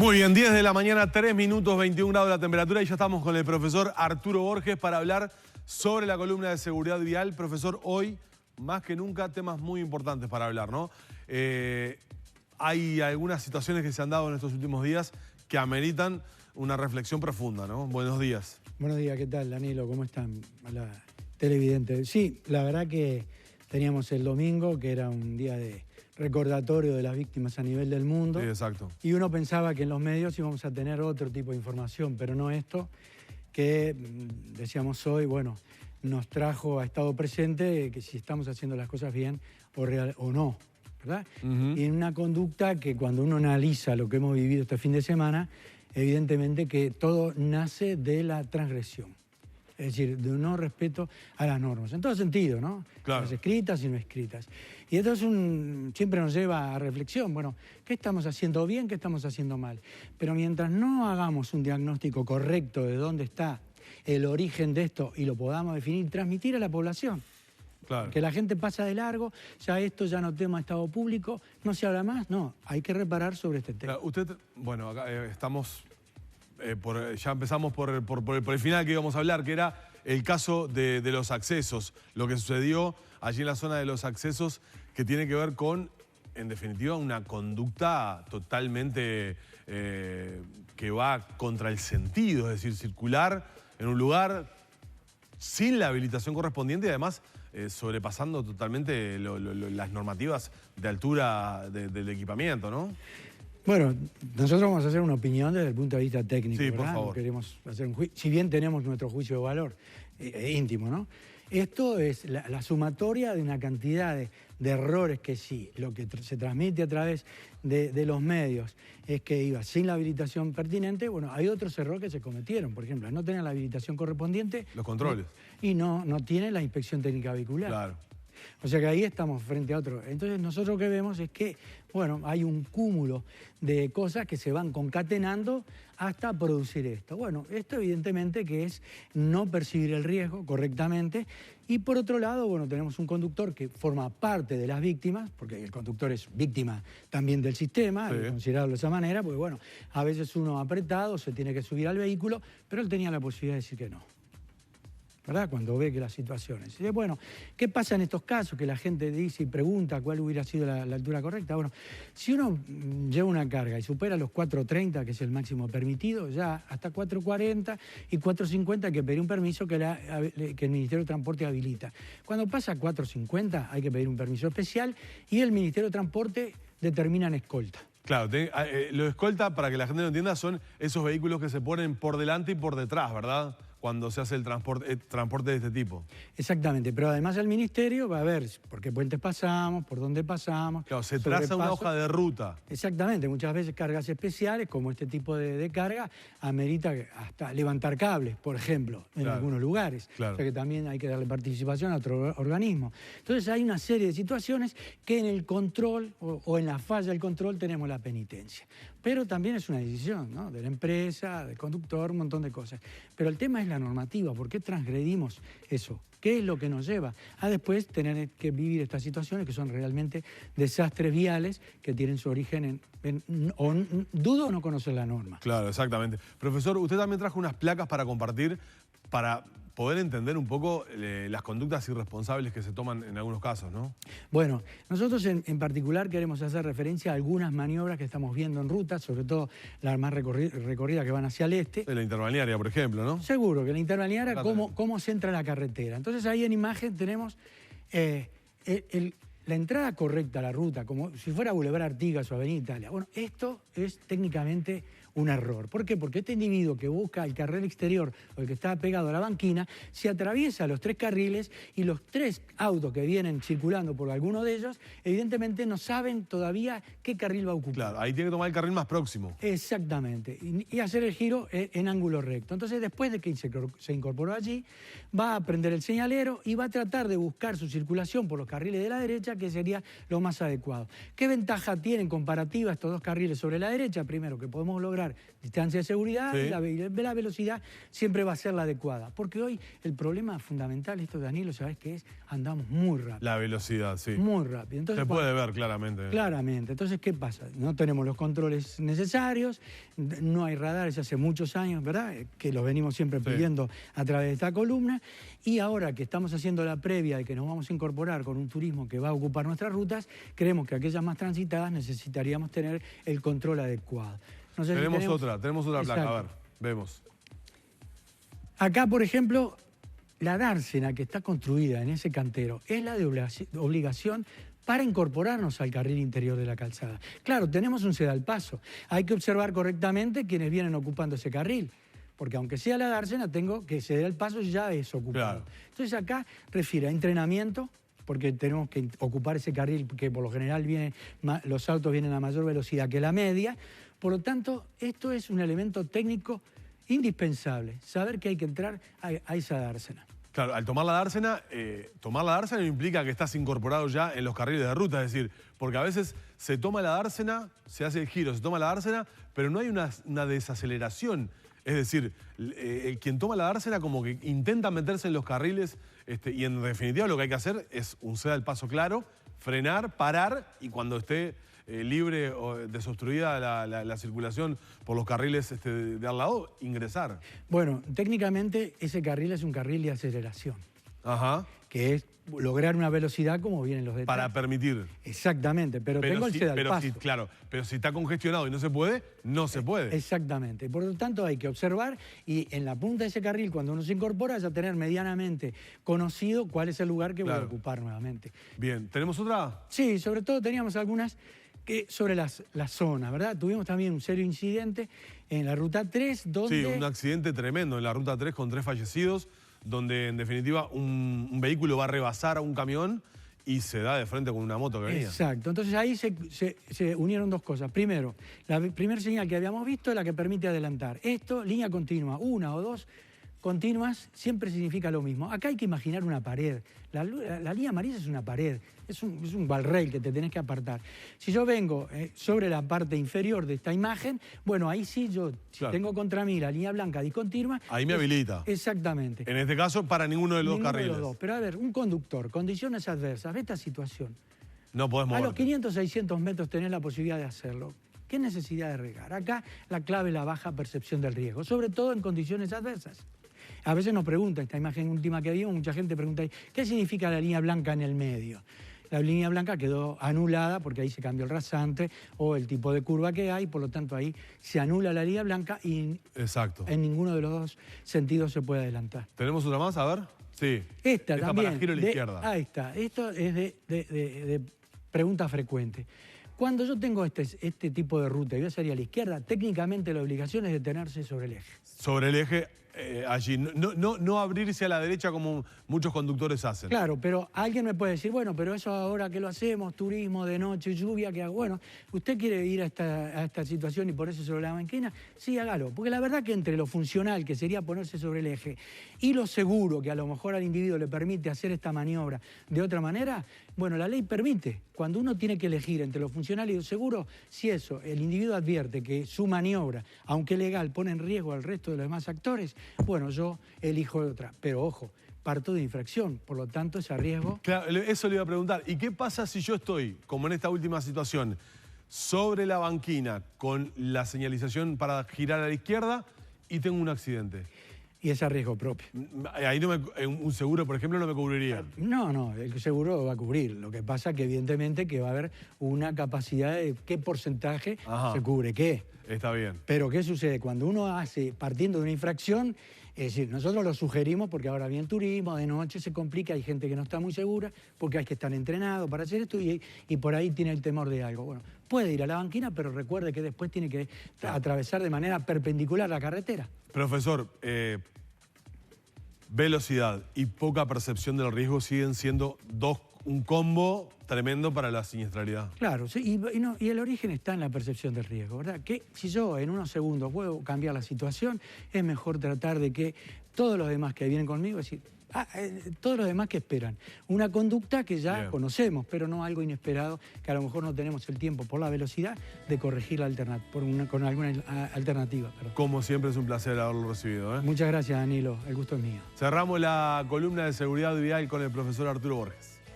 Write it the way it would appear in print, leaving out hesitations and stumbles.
Muy bien, 10 de la mañana, 3 minutos, 21 grados la temperatura y ya estamos con el profesor Arturo Borges para hablar sobre la columna de seguridad vial. Profesor, hoy, más que nunca, temas muy importantes para hablar, ¿no? Hay algunas situaciones que se han dado en estos últimos días que ameritan una reflexión profunda, ¿no? Buenos días. Buenos días, ¿qué tal, Danilo? ¿Cómo están? Hola, televidente. Sí, la verdad que teníamos el domingo, que era un día de recordatorio de las víctimas a nivel del mundo. Sí, exacto. Y uno pensaba que en los medios íbamos a tener otro tipo de información, pero no esto, que decíamos hoy, bueno, nos trajo a estado presente que si estamos haciendo las cosas bien o no, ¿verdad? Y en una conducta que cuando uno analiza lo que hemos vivido este fin de semana, evidentemente que todo nace de la transgresión. Es decir, de un no respeto a las normas, en todo sentido, ¿no? Claro. Las escritas y no escritas. Y esto siempre nos lleva a reflexión. Bueno, ¿qué estamos haciendo bien? ¿Qué estamos haciendo mal? Pero mientras no hagamos un diagnóstico correcto de dónde está el origen de esto y lo podamos definir, transmitir a la población. Claro. Que la gente pasa de largo, ya esto ya no tema estado público, no se habla más, no, hay que reparar sobre este tema. Usted, bueno, acá estamos... ya empezamos por el final que íbamos a hablar, que era el caso de los accesos, lo que sucedió allí en la zona de los accesos, que tiene que ver con, en definitiva, una conducta totalmente que va contra el sentido, es decir, circular en un lugar sin la habilitación correspondiente y además sobrepasando totalmente las normativas de altura del equipamiento, ¿no? Bueno, nosotros vamos a hacer una opinión desde el punto de vista técnico, sí, ¿verdad? por favor. No queremos hacer un juicio, si bien tenemos nuestro juicio de valor íntimo, ¿no? Esto es la sumatoria de una cantidad de errores que sí, lo que se transmite a través de los medios es que iba sin la habilitación pertinente. Bueno, hay otros errores que se cometieron, por ejemplo, no tener la habilitación correspondiente. Los controles. Y no tiene la inspección técnica vehicular. Claro. O sea que ahí estamos frente a otro. Entonces nosotros lo que vemos es que, bueno, hay un cúmulo de cosas que se van concatenando hasta producir esto. Bueno, esto evidentemente que es no percibir el riesgo correctamente. Y por otro lado, bueno, tenemos un conductor que forma parte de las víctimas, porque el conductor es víctima también del sistema, sí, hay que considerarlo de esa manera, porque bueno, a veces uno apretado se tiene que subir al vehículo, pero él tenía la posibilidad de decir que no, ¿verdad? Cuando ve que las situaciones. Y bueno, ¿qué pasa en estos casos? Que la gente dice y pregunta cuál hubiera sido la altura correcta. Bueno, si uno lleva una carga y supera los 4.30, que es el máximo permitido, ya hasta 4.40 y 4.50 hay que pedir un permiso que el Ministerio de Transporte habilita. Cuando pasa a 4.50 hay que pedir un permiso especial y el Ministerio de Transporte determina en escolta. Claro, lo escolta, para que la gente lo entienda, son esos vehículos que se ponen por delante y por detrás, ¿verdad? Cuando se hace el transporte de este tipo. Exactamente, pero además el Ministerio va a ver por qué puentes pasamos, por dónde pasamos. Claro, se traza una hoja de ruta. Exactamente, muchas veces cargas especiales, como este tipo de carga, amerita hasta levantar cables, por ejemplo, en algunos lugares. Claro. O sea que también hay que darle participación a otro organismo. Entonces hay una serie de situaciones que en el control o en la falla del control tenemos la penitencia. Pero también es una decisión, ¿no? De la empresa, del conductor, un montón de cosas. Pero el tema es la normativa. ¿Por qué transgredimos eso? ¿Qué es lo que nos lleva a después tener que vivir estas situaciones que son realmente desastres viales que tienen su origen dudo o no conocer la norma? Claro, exactamente. Profesor, usted también trajo unas placas para compartir para poder entender un poco las conductas irresponsables que se toman en algunos casos, ¿no? Bueno, nosotros en particular queremos hacer referencia a algunas maniobras que estamos viendo en ruta, sobre todo las más recorridas que van hacia el este. De la interbalnearia, por ejemplo, ¿no? Seguro, que la interbalnearia, cómo se entra a la carretera. Entonces ahí en imagen tenemos la entrada correcta a la ruta, como si fuera Boulevard Artigas o Avenida Italia. Bueno, esto es técnicamente un error. ¿Por qué? Porque este individuo que busca el carril exterior o el que está pegado a la banquina, se atraviesa los 3 carriles y los 3 autos que vienen circulando por alguno de ellos, evidentemente no saben todavía qué carril va a ocupar. Claro, ahí tiene que tomar el carril más próximo. Exactamente, y hacer el giro en ángulo recto. Entonces, después de que se incorporó allí, va a prender el señalero y va a tratar de buscar su circulación por los carriles de la derecha derecha, que sería lo más adecuado. ¿Qué ventaja tienen comparativa estos dos carriles sobre la derecha? Primero, que podemos lograr distancia de seguridad, y la velocidad siempre va a ser la adecuada. Porque hoy el problema fundamental, esto, Danilo, ¿sabes qué es? Andamos muy rápido. La velocidad, sí. Muy rápido. Entonces, se puede ver claramente. Claramente. Entonces, ¿qué pasa? No tenemos los controles necesarios, no hay radares hace muchos años, ¿verdad? Que los venimos siempre pidiendo a través de esta columna. Y ahora que estamos haciendo la previa de que nos vamos a incorporar con un turismo que va a ocupar nuestras rutas, creemos que aquellas más transitadas necesitaríamos tener el control adecuado. No sé tenemos si otra placa, a ver, vemos. Acá, por ejemplo, la dársena que está construida en ese cantero es la de obligación para incorporarnos al carril interior de la calzada. Claro, tenemos un ceda al paso. Hay que observar correctamente quienes vienen ocupando ese carril, porque aunque sea la dársena, tengo que ceder el paso, ya es ocupado. Claro. Entonces acá refiere a entrenamiento, porque tenemos que ocupar ese carril que por lo general los autos vienen a mayor velocidad que la media. Por lo tanto, esto es un elemento técnico indispensable, saber que hay que entrar a esa dársena. Claro, al tomar la dársena no implica que estás incorporado ya en los carriles de ruta, es decir, porque a veces se toma la dársena, se hace el giro, se toma la dársena, pero no hay una desaceleración. Es decir, quien toma la dársena como que intenta meterse en los carriles y en definitiva lo que hay que hacer es un ceda al paso claro, frenar, parar y cuando esté libre o desobstruida la circulación por los carriles de al lado, ingresar. Bueno, técnicamente ese carril es un carril de aceleración. Ajá. Que es lograr una velocidad como vienen los detrás. Para permitir. Exactamente, pero tengo el ceda al paso. Sí, claro, pero si está congestionado y no se puede, no se puede. Exactamente. Por lo tanto, hay que observar y en la punta de ese carril, cuando uno se incorpora, ya tener medianamente conocido cuál es el lugar que voy a ocupar nuevamente. Bien, ¿tenemos otra? Sí, sobre todo teníamos algunas sobre las zonas, ¿verdad? Tuvimos también un serio incidente en la Ruta 3, donde... Sí, un accidente tremendo en la Ruta 3 con 3 fallecidos, donde en definitiva un vehículo va a rebasar a un camión y se da de frente con una moto que venía. Exacto, entonces ahí se unieron dos cosas. Primero, la primera señal que habíamos visto es la que permite adelantar. Esto, línea continua, una o dos continuas, siempre significa lo mismo. Acá hay que imaginar una pared. La línea amarilla es una pared, es un guardrail que te tenés que apartar. Si yo vengo sobre la parte inferior de esta imagen, bueno, ahí sí yo, si tengo contra mí la línea blanca discontinua... Ahí me habilita. Exactamente. En este caso, para ninguno de los dos carriles. De los dos. Pero a ver, un conductor, condiciones adversas, ve esta situación. No podés moverte. A los 500, 600 metros tenés la posibilidad de hacerlo. ¿Qué necesidad de regar? Acá la clave es la baja percepción del riesgo, sobre todo en condiciones adversas. A veces nos preguntan, esta imagen última que vimos, mucha gente pregunta, ¿qué significa la línea blanca en el medio? La línea blanca quedó anulada porque ahí se cambió el rasante o el tipo de curva que hay, por lo tanto ahí se anula la línea blanca y en ninguno de los dos sentidos se puede adelantar. ¿Tenemos otra más? A ver. Sí. Esta también. Para giro a la izquierda. Ahí está. Esto es de pregunta frecuente. Cuando yo tengo este tipo de ruta y voy a salir a la izquierda, técnicamente la obligación es detenerse sobre el eje. Sobre el eje. Allí, no abrirse a la derecha como muchos conductores hacen. Claro, pero alguien me puede decir, bueno, pero eso ahora que lo hacemos, turismo de noche, lluvia, ¿qué hago? Bueno, ¿usted quiere ir a esta situación y ponerse sobre la banquina? Sí, hágalo, porque la verdad que entre lo funcional, que sería ponerse sobre el eje, y lo seguro, que a lo mejor al individuo le permite hacer esta maniobra de otra manera, bueno, la ley permite. Cuando uno tiene que elegir entre lo funcional y lo seguro, si eso, el individuo advierte que su maniobra, aunque legal, pone en riesgo al resto de los demás actores, bueno, yo elijo otra. Pero ojo, parto de infracción, por lo tanto ese riesgo... Claro, eso le iba a preguntar. ¿Y qué pasa si yo estoy, como en esta última situación, sobre la banquina con la señalización para girar a la izquierda y tengo un accidente? Y es a riesgo propio. Ahí un seguro, por ejemplo, no me cubriría. No, el seguro va a cubrir. Lo que pasa que evidentemente que va a haber una capacidad de qué porcentaje se cubre qué. Está bien. Pero ¿qué sucede? Cuando uno hace, partiendo de una infracción, es decir, nosotros lo sugerimos porque ahora bien turismo, de noche se complica, hay gente que no está muy segura porque hay que estar entrenado para hacer esto y por ahí tiene el temor de algo. Bueno, puede ir a la banquina, pero recuerde que después tiene que atravesar de manera perpendicular la carretera. Profesor, velocidad y poca percepción del riesgo siguen siendo un combo tremendo para la siniestralidad. Claro, sí, y el origen está en la percepción del riesgo, ¿verdad? Que si yo en unos segundos puedo cambiar la situación, es mejor tratar de que todos los demás que vienen conmigo, es decir, Todo lo demás que esperan. Una conducta que ya Bien. conocemos, pero no algo inesperado, que a lo mejor no tenemos el tiempo por la velocidad de corregir con alguna alternativa. Perdón. Como siempre es un placer haberlo recibido, ¿eh? Muchas gracias, Danilo. El gusto es mío. Cerramos la columna de seguridad vial con el profesor Arturo Borges.